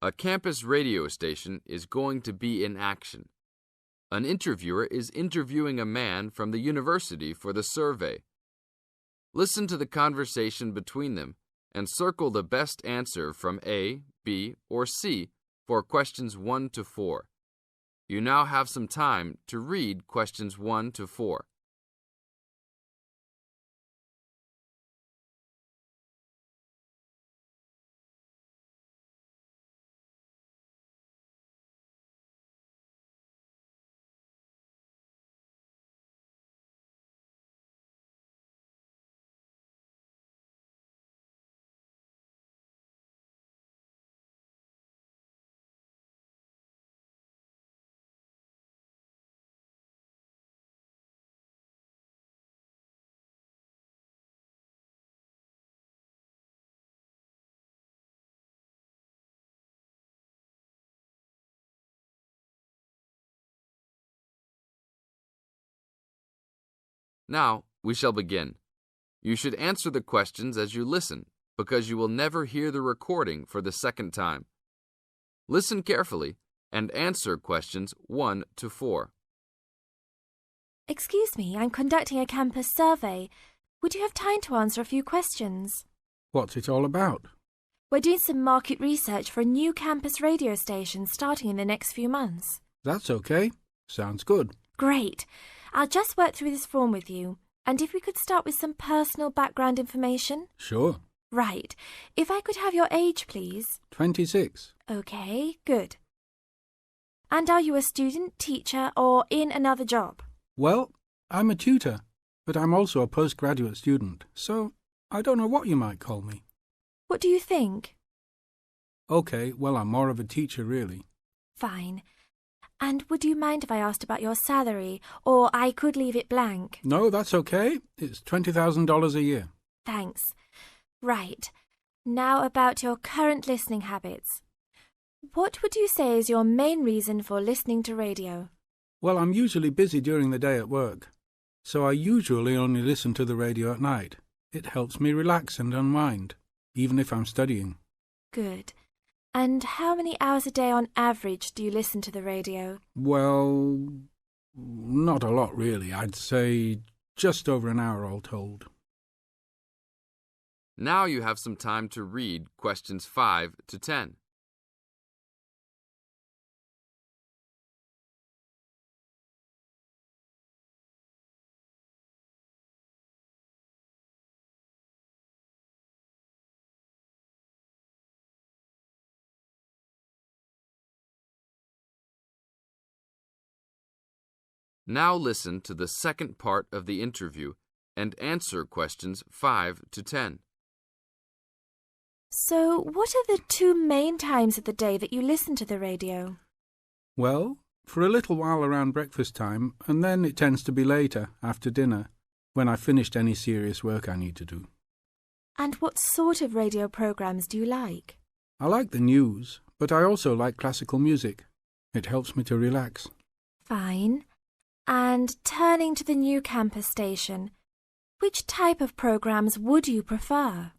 A campus radio station is going to be in action. An interviewer is interviewing a man from the university for the survey. Listen to the conversation between them and circle the best answer from A, B, or C for questions 1 to 4. You now have some time to read questions 1 to 4. Now, we shall begin. You should answer the questions as you listen, because you will never hear the recording for the second time. Listen carefully and answer questions 1 to 4. Excuse me, I'm conducting a campus survey. Would you have time to answer a few questions? What's it all about? We're doing some market research for a new campus radio station starting in the next few months. That's okay. Sounds good. Great. I'll just work through this form with you. And if we could start with some personal background information? Sure. Right. If I could have your age, please. 26. Okay, good. And are you a student, teacher, or in another job? Well, I'm a tutor, but I'm also a postgraduate student, so I don't know what you might call me. What do you think? Okay, well, I'm more of a teacher, really. Fine. And would you mind if I asked about your salary, or I could leave it blank? No, that's okay. It's $20,000 a year. Thanks. Right. Now about your current listening habits. What would you say is your main reason for listening to radio? Well, I'm usually busy during the day at work, so I usually only listen to the radio at night. It helps me relax and unwind, even if I'm studying. Good. And how many hours a day on average do you listen to the radio? Well, not a lot really. I'd say just over an hour all told. Now you have some time to read questions 5 to 10. Now listen to the second part of the interview and answer questions 5 to 10. So, what are the 2 main times of the day that you listen to the radio? Well, for a little while around breakfast time, and then it tends to be later, after dinner, when I've finished any serious work I need to do. And what sort of radio programs do you like? I like the news, but I also like classical music. It helps me to relax. Fine. And turning to the new campus station, which type of programs would you prefer?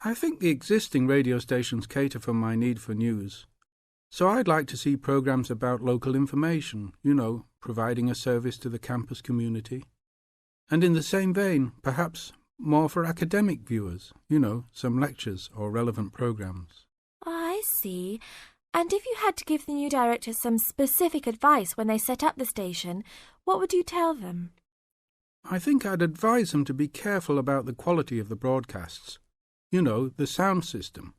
I think the existing radio stations cater for my need for news. So I'd like to see programs about local information, providing a service to the campus community. And in the same vein, perhaps more for academic viewers, some lectures or relevant programs. I see. And if you had to give the new director some specific advice when they set up the station, what would you tell them? I think I'd advise them to be careful about the quality of the broadcasts. The sound system.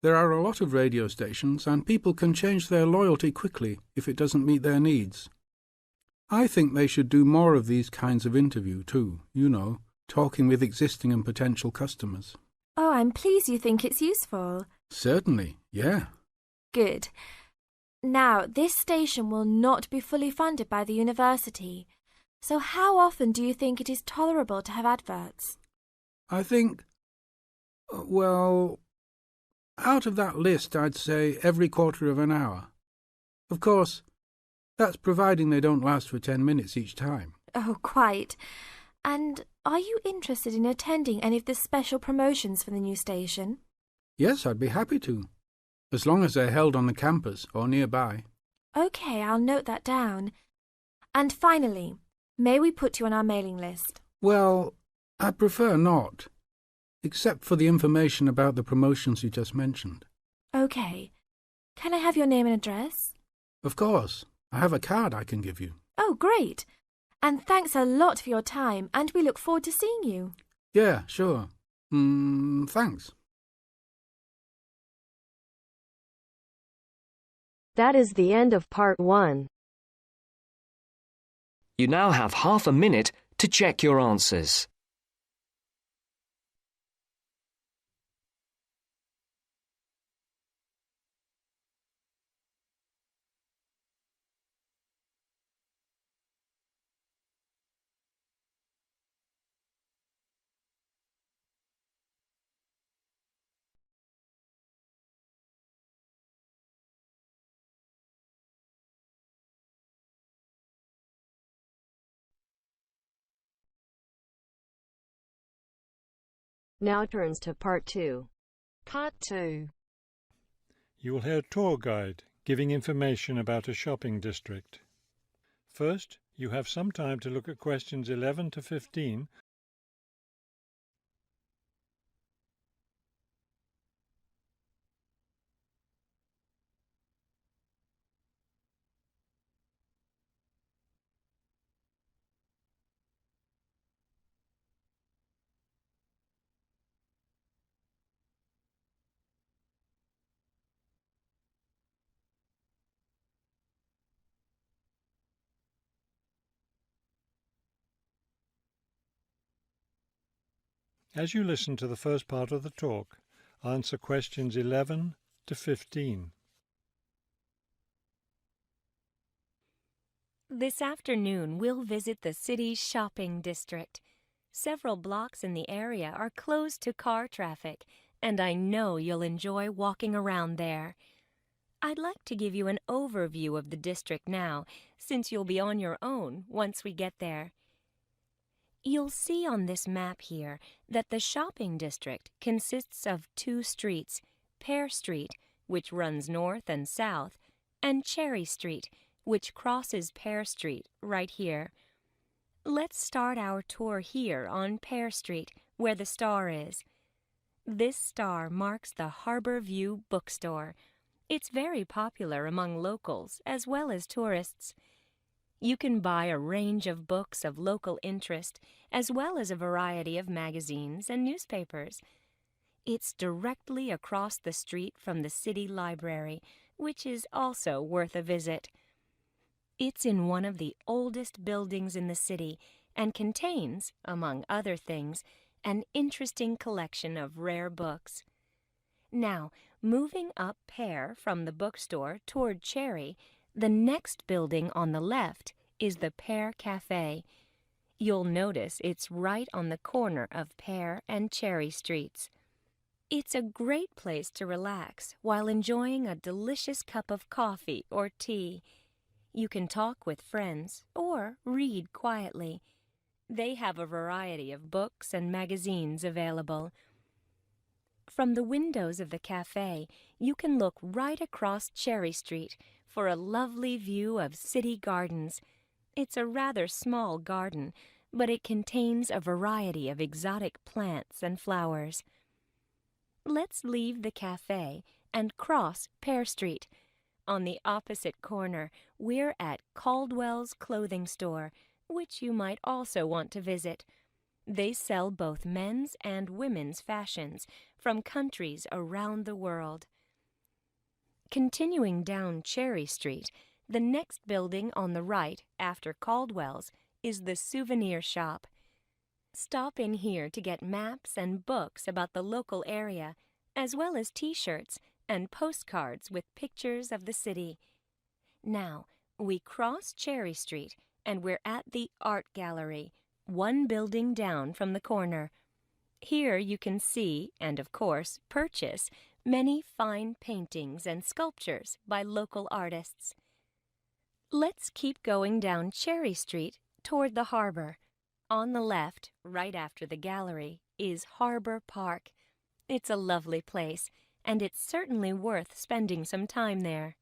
There are a lot of radio stations and people can change their loyalty quickly if it doesn't meet their needs. I think they should do more of these kinds of interview too, talking with existing and potential customers. Oh, I'm pleased you think it's useful. Certainly, yeah. Good. Now, this station will not be fully funded by the university. So how often do you think it is tolerable to have adverts? I think, well, out of that list, I'd say every quarter of an hour. Of course, that's providing they don't last for 10 minutes each time. Oh, quite. And are you interested in attending any of the special promotions for the new station? Yes, I'd be happy to. as long as they're held on the campus or nearby. OK, I'll note that down. And finally, may we put you on our mailing list? Well, I'd prefer not, except for the information about the promotions you just mentioned. OK. Can I have your name and address? Of course. I have a card I can give you. Oh, great. And thanks a lot for your time, and we look forward to seeing you. Yeah, sure. Thanks. That is the end of part 1. You now have half a minute to check your answers. Now turns to part 2. Part 2. You will hear a tour guide giving information about a shopping district. First, you have some time to look at questions 11 to 15. As you listen to the first part of the talk, answer questions 11 to 15. This afternoon, we'll visit the city's shopping district. Several blocks in the area are closed to car traffic, and I know you'll enjoy walking around there. I'd like to give you an overview of the district now, since you'll be on your own once we get there. You'll see on this map here that the shopping district consists of 2 streets, Pear Street, which runs north and south, and Cherry Street, which crosses Pear Street right here. Let's start our tour here on Pear Street, where the star is. This star marks the Harbor View Bookstore. It's very popular among locals as well as tourists. You can buy a range of books of local interest, as well as a variety of magazines and newspapers. It's directly across the street from the city library, which is also worth a visit. It's in one of the oldest buildings in the city and contains, among other things, an interesting collection of rare books. Now, moving up Pear from the bookstore toward Cherry, the next building on the left is the Pear Cafe. You'll notice it's right on the corner of Pear and Cherry Streets. It's a great place to relax while enjoying a delicious cup of coffee or tea. You can talk with friends or read quietly. They have a variety of books and magazines available. From the windows of the cafe, you can look right across Cherry Street for a lovely view of city gardens. It's a rather small garden, but it contains a variety of exotic plants and flowers. Let's leave the cafe and cross Pear Street. On the opposite corner, we're at Caldwell's Clothing Store, which you might also want to visit. They sell both men's and women's fashions from countries around the world. Continuing down Cherry Street, the next building on the right after Caldwell's is the souvenir shop. Stop in here to get maps and books about the local area, as well as t-shirts and postcards with pictures of the city. Now, we cross Cherry Street and we're at the Art Gallery, one building down from the corner. Here you can see, and of course purchase, many fine paintings and sculptures by local artists. Let's keep going down Cherry Street toward the harbor. On the left, right after the gallery, is Harbor Park. It's a lovely place, and it's certainly worth spending some time there.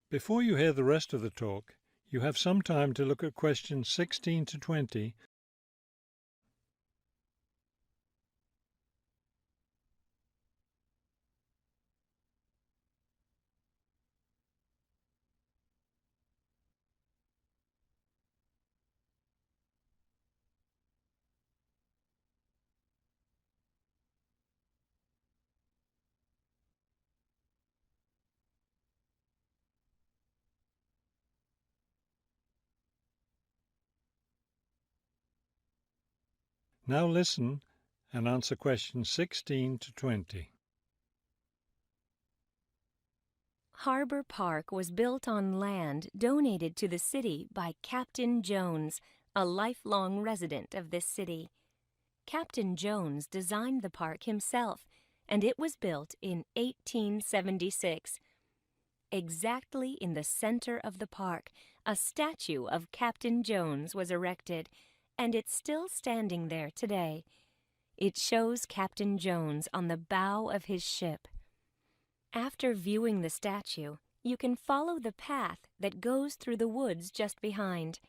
Before you hear the rest of the talk, you have some time to look at questions 16 to 20. Now listen and answer questions 16 to 20. Harbor Park was built on land donated to the city by Captain Jones, a lifelong resident of this city. Captain Jones designed the park himself, and it was built in 1876. Exactly in the center of the park, a statue of Captain Jones was erected, and it's still standing there today. It shows Captain Jones on the bow of his ship. After viewing the statue, you can follow the path that goes through the woods just behind.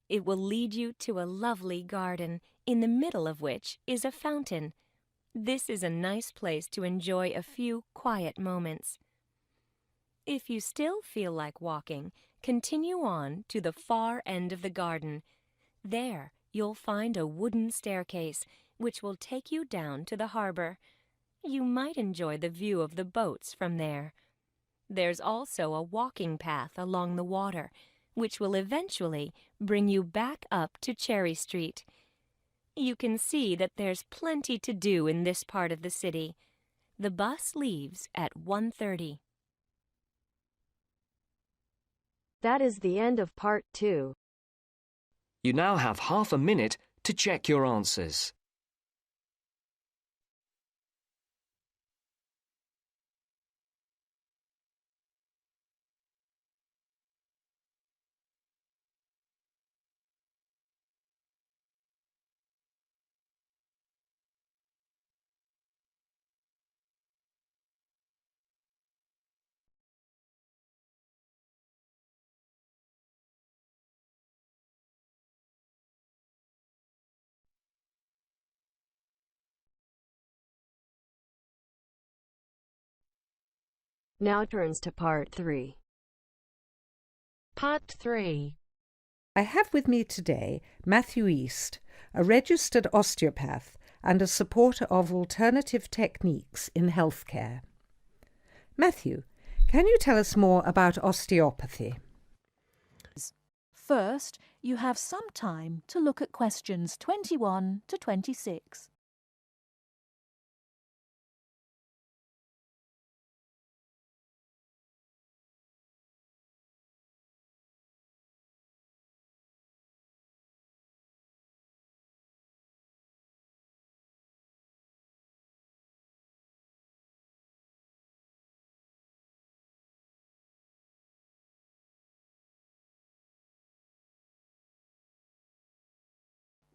It will lead you to a lovely garden, in the middle of which is a fountain. This is a nice place to enjoy a few quiet moments. If you still feel like walking, continue on to the far end of the garden. There, you'll find a wooden staircase, which will take you down to the harbor. You might enjoy the view of the boats from there. There's also a walking path along the water, which will eventually bring you back up to Cherry Street. You can see that there's plenty to do in this part of the city. The bus leaves at 1:30. That is the end of part 2. You now have half a minute to check your answers. Now turns to part 3. Part 3. I have with me today Matthew East, a registered osteopath and a supporter of alternative techniques in healthcare. Matthew, can you tell us more about osteopathy? First, you have some time to look at questions 21 to 26.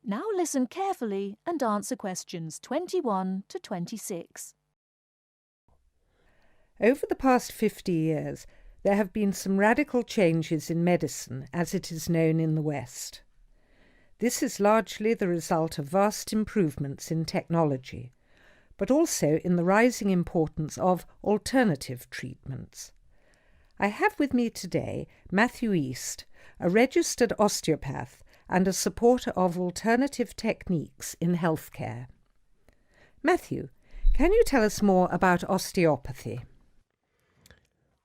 Now listen carefully and answer questions 21 to 26. Over the past 50 years, there have been some radical changes in medicine as it is known in the West. This is largely the result of vast improvements in technology, but also in the rising importance of alternative treatments. I have with me today Matthew East, a registered osteopath and a supporter of alternative techniques in healthcare. Matthew, can you tell us more about osteopathy?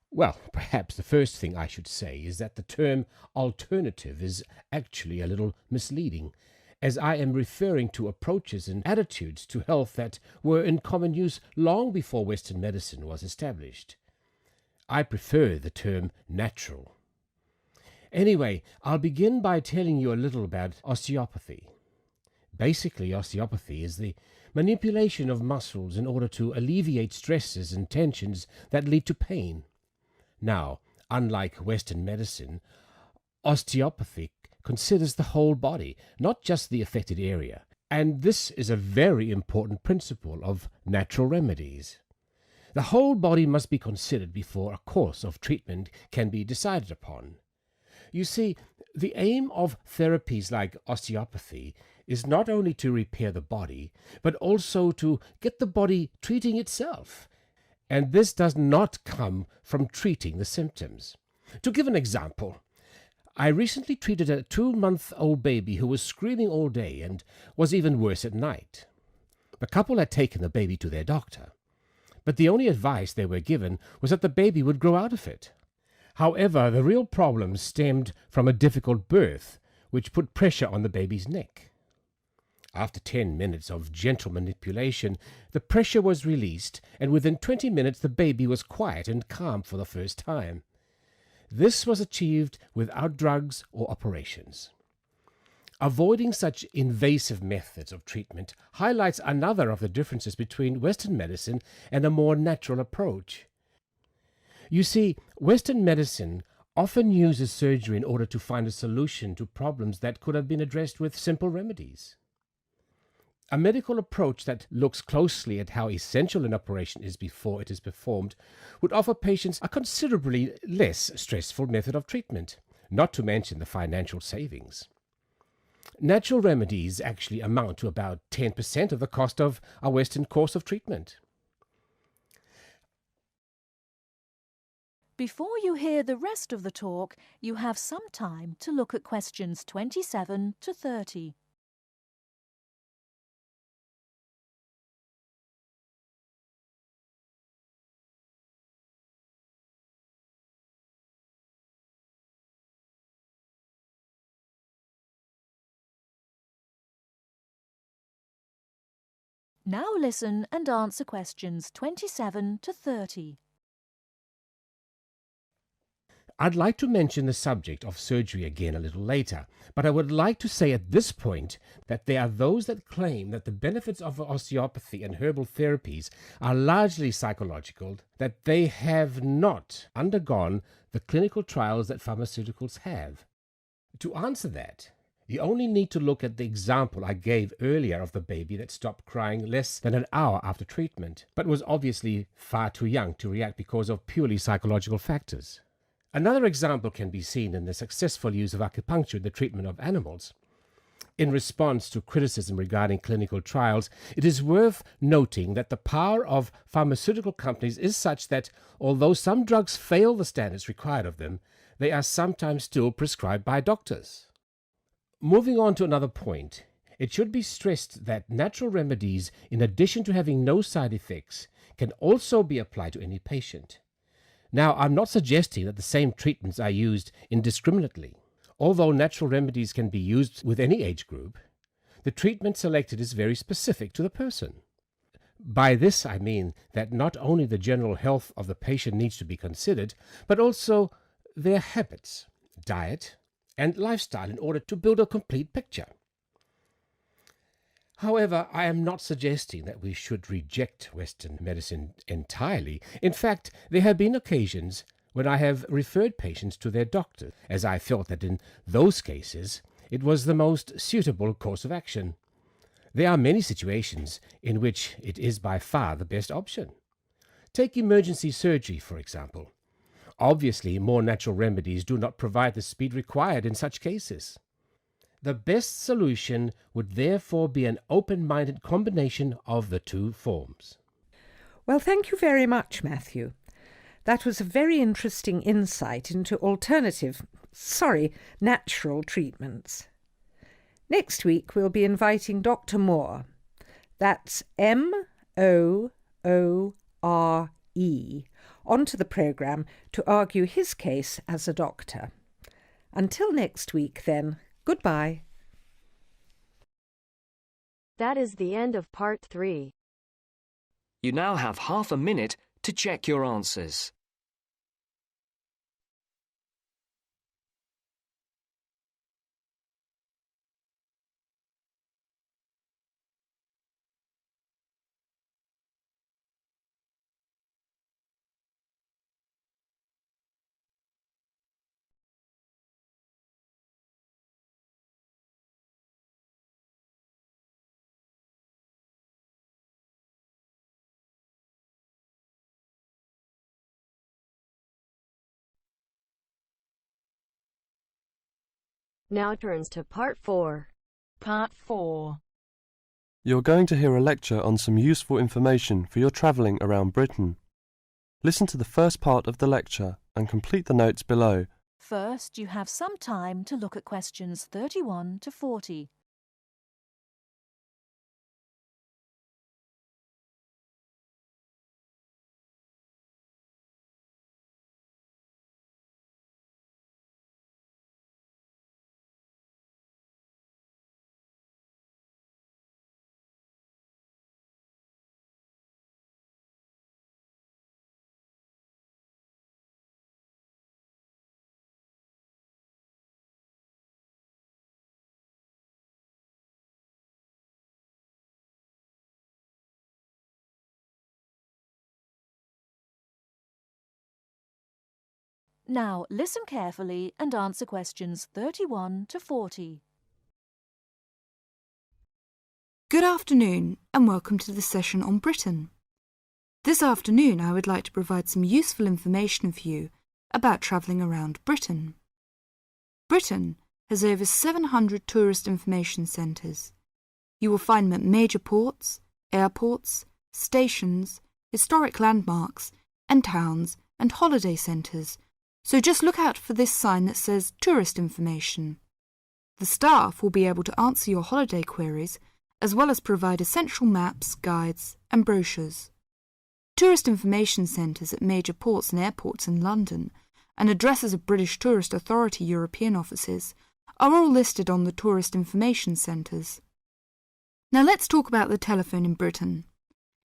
Well, perhaps the first thing I should say is that the term alternative is actually a little misleading, as I am referring to approaches and attitudes to health that were in common use long before Western medicine was established. I prefer the term natural. Anyway, I'll begin by telling you a little about osteopathy. Basically, osteopathy is the manipulation of muscles in order to alleviate stresses and tensions that lead to pain. Now, unlike Western medicine, osteopathy considers the whole body, not just the affected area. And this is a very important principle of natural remedies. The whole body must be considered before a course of treatment can be decided upon. You see, the aim of therapies like osteopathy is not only to repair the body, but also to get the body treating itself. And this does not come from treating the symptoms. To give an example, I recently treated a 2-month-old baby who was screaming all day and was even worse at night. The couple had taken the baby to their doctor, but the only advice they were given was that the baby would grow out of it. However, the real problem stemmed from a difficult birth, which put pressure on the baby's neck. After 10 minutes of gentle manipulation, the pressure was released, and within 20 minutes the baby was quiet and calm for the first time. This was achieved without drugs or operations. Avoiding such invasive methods of treatment highlights another of the differences between Western medicine and a more natural approach. You see, Western medicine often uses surgery in order to find a solution to problems that could have been addressed with simple remedies. A medical approach that looks closely at how essential an operation is before it is performed would offer patients a considerably less stressful method of treatment, not to mention the financial savings. Natural remedies actually amount to about 10% of the cost of a Western course of treatment. Before you hear the rest of the talk, you have some time to look at questions 27 to 30. Now listen and answer questions 27 to 30. I'd like to mention the subject of surgery again a little later, but I would like to say at this point that there are those that claim that the benefits of osteopathy and herbal therapies are largely psychological, that they have not undergone the clinical trials that pharmaceuticals have. To answer that, you only need to look at the example I gave earlier of the baby that stopped crying less than an hour after treatment, but was obviously far too young to react because of purely psychological factors. Another example can be seen in the successful use of acupuncture in the treatment of animals. In response to criticism regarding clinical trials, it is worth noting that the power of pharmaceutical companies is such that, although some drugs fail the standards required of them, they are sometimes still prescribed by doctors. Moving on to another point, it should be stressed that natural remedies, in addition to having no side effects, can also be applied to any patient. Now, I'm not suggesting that the same treatments are used indiscriminately. Although natural remedies can be used with any age group, the treatment selected is very specific to the person. By this I mean that not only the general health of the patient needs to be considered, but also their habits, diet, and lifestyle in order to build a complete picture. However, I am not suggesting that we should reject Western medicine entirely. In fact, there have been occasions when I have referred patients to their doctor, as I felt that in those cases it was the most suitable course of action. There are many situations in which it is by far the best option. Take emergency surgery, for example. Obviously, more natural remedies do not provide the speed required in such cases. The best solution would therefore be an open-minded combination of the two forms. Well, thank you very much, Matthew. That was a very interesting insight into natural treatments. Next week, we'll be inviting Dr. Moore. That's Moore, onto the programme to argue his case as a doctor. Until next week, then, goodbye. That is the end of part 3. You now have half a minute to check your answers. Now turns to Part 4. Part 4. You're going to hear a lecture on some useful information for your travelling around Britain. Listen to the first part of the lecture and complete the notes below. First, you have some time to look at questions 31 to 40. Now listen carefully and answer questions 31 to 40. Good afternoon and welcome to the session on Britain. This afternoon I would like to provide some useful information for you about travelling around Britain. Britain has over 700 tourist information centres. You will find them at major ports, airports, stations, historic landmarks and towns and holiday centres. So just look out for this sign that says Tourist Information. The staff will be able to answer your holiday queries as well as provide essential maps, guides and brochures. Tourist information centres at major ports and airports in London and addresses of British Tourist Authority European offices are all listed on the Tourist Information Centres. Now let's talk about the telephone in Britain.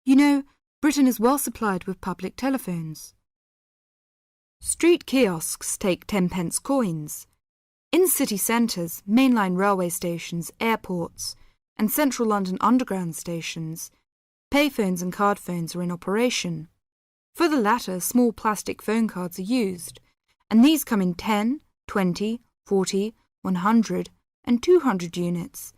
You know, Britain is well supplied with public telephones. Street kiosks take 10-pence coins. In city centres, mainline railway stations, airports, and central London underground stations, payphones and card phones are in operation. For the latter, small plastic phone cards are used, and these come in 10, 20, 40, 100, and 200 units,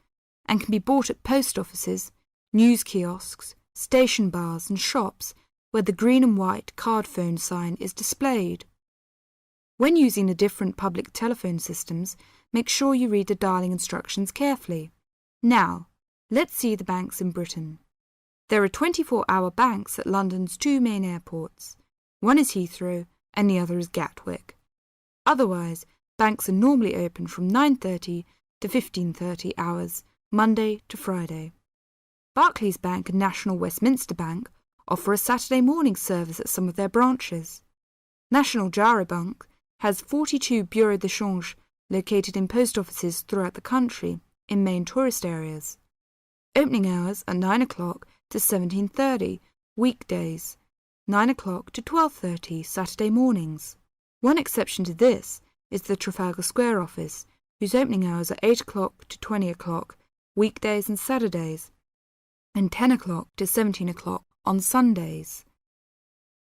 and can be bought at post offices, news kiosks, station bars, and shops where the green and white card phone sign is displayed. When using the different public telephone systems, make sure you read the dialling instructions carefully. Now, let's see the banks in Britain. There are 24-hour banks at London's two main airports. One is Heathrow and the other is Gatwick. Otherwise, banks are normally open from 9:30 to 15:30 hours, Monday to Friday. Barclays Bank and National Westminster Bank offer a Saturday morning service at some of their branches. National Gyro Bank has 42 bureaux de change located in post offices throughout the country in main tourist areas. Opening hours are 9 o'clock to 17:30 weekdays, 9 o'clock to 12:30 Saturday mornings. One exception to this is the Trafalgar Square office, whose opening hours are 8 o'clock to 20 o'clock weekdays and Saturdays, and 10 o'clock to 17 o'clock on Sundays.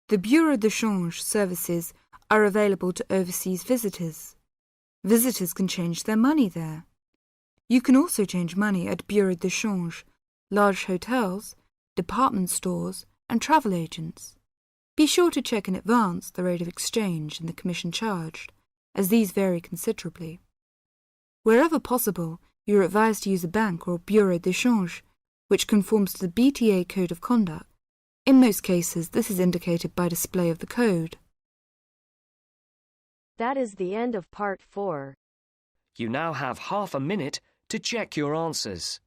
The bureau de change services are available to overseas visitors. Visitors can change their money there. You can also change money at bureau de change, large hotels, department stores and travel agents. Be sure to check in advance the rate of exchange and the commission charged, as these vary considerably. Wherever possible, you are advised to use a bank or bureau de change, which conforms to the BTA Code of Conduct. In most cases, this is indicated by display of the code. That is the end of Part 4. You now have half a minute to check your answers.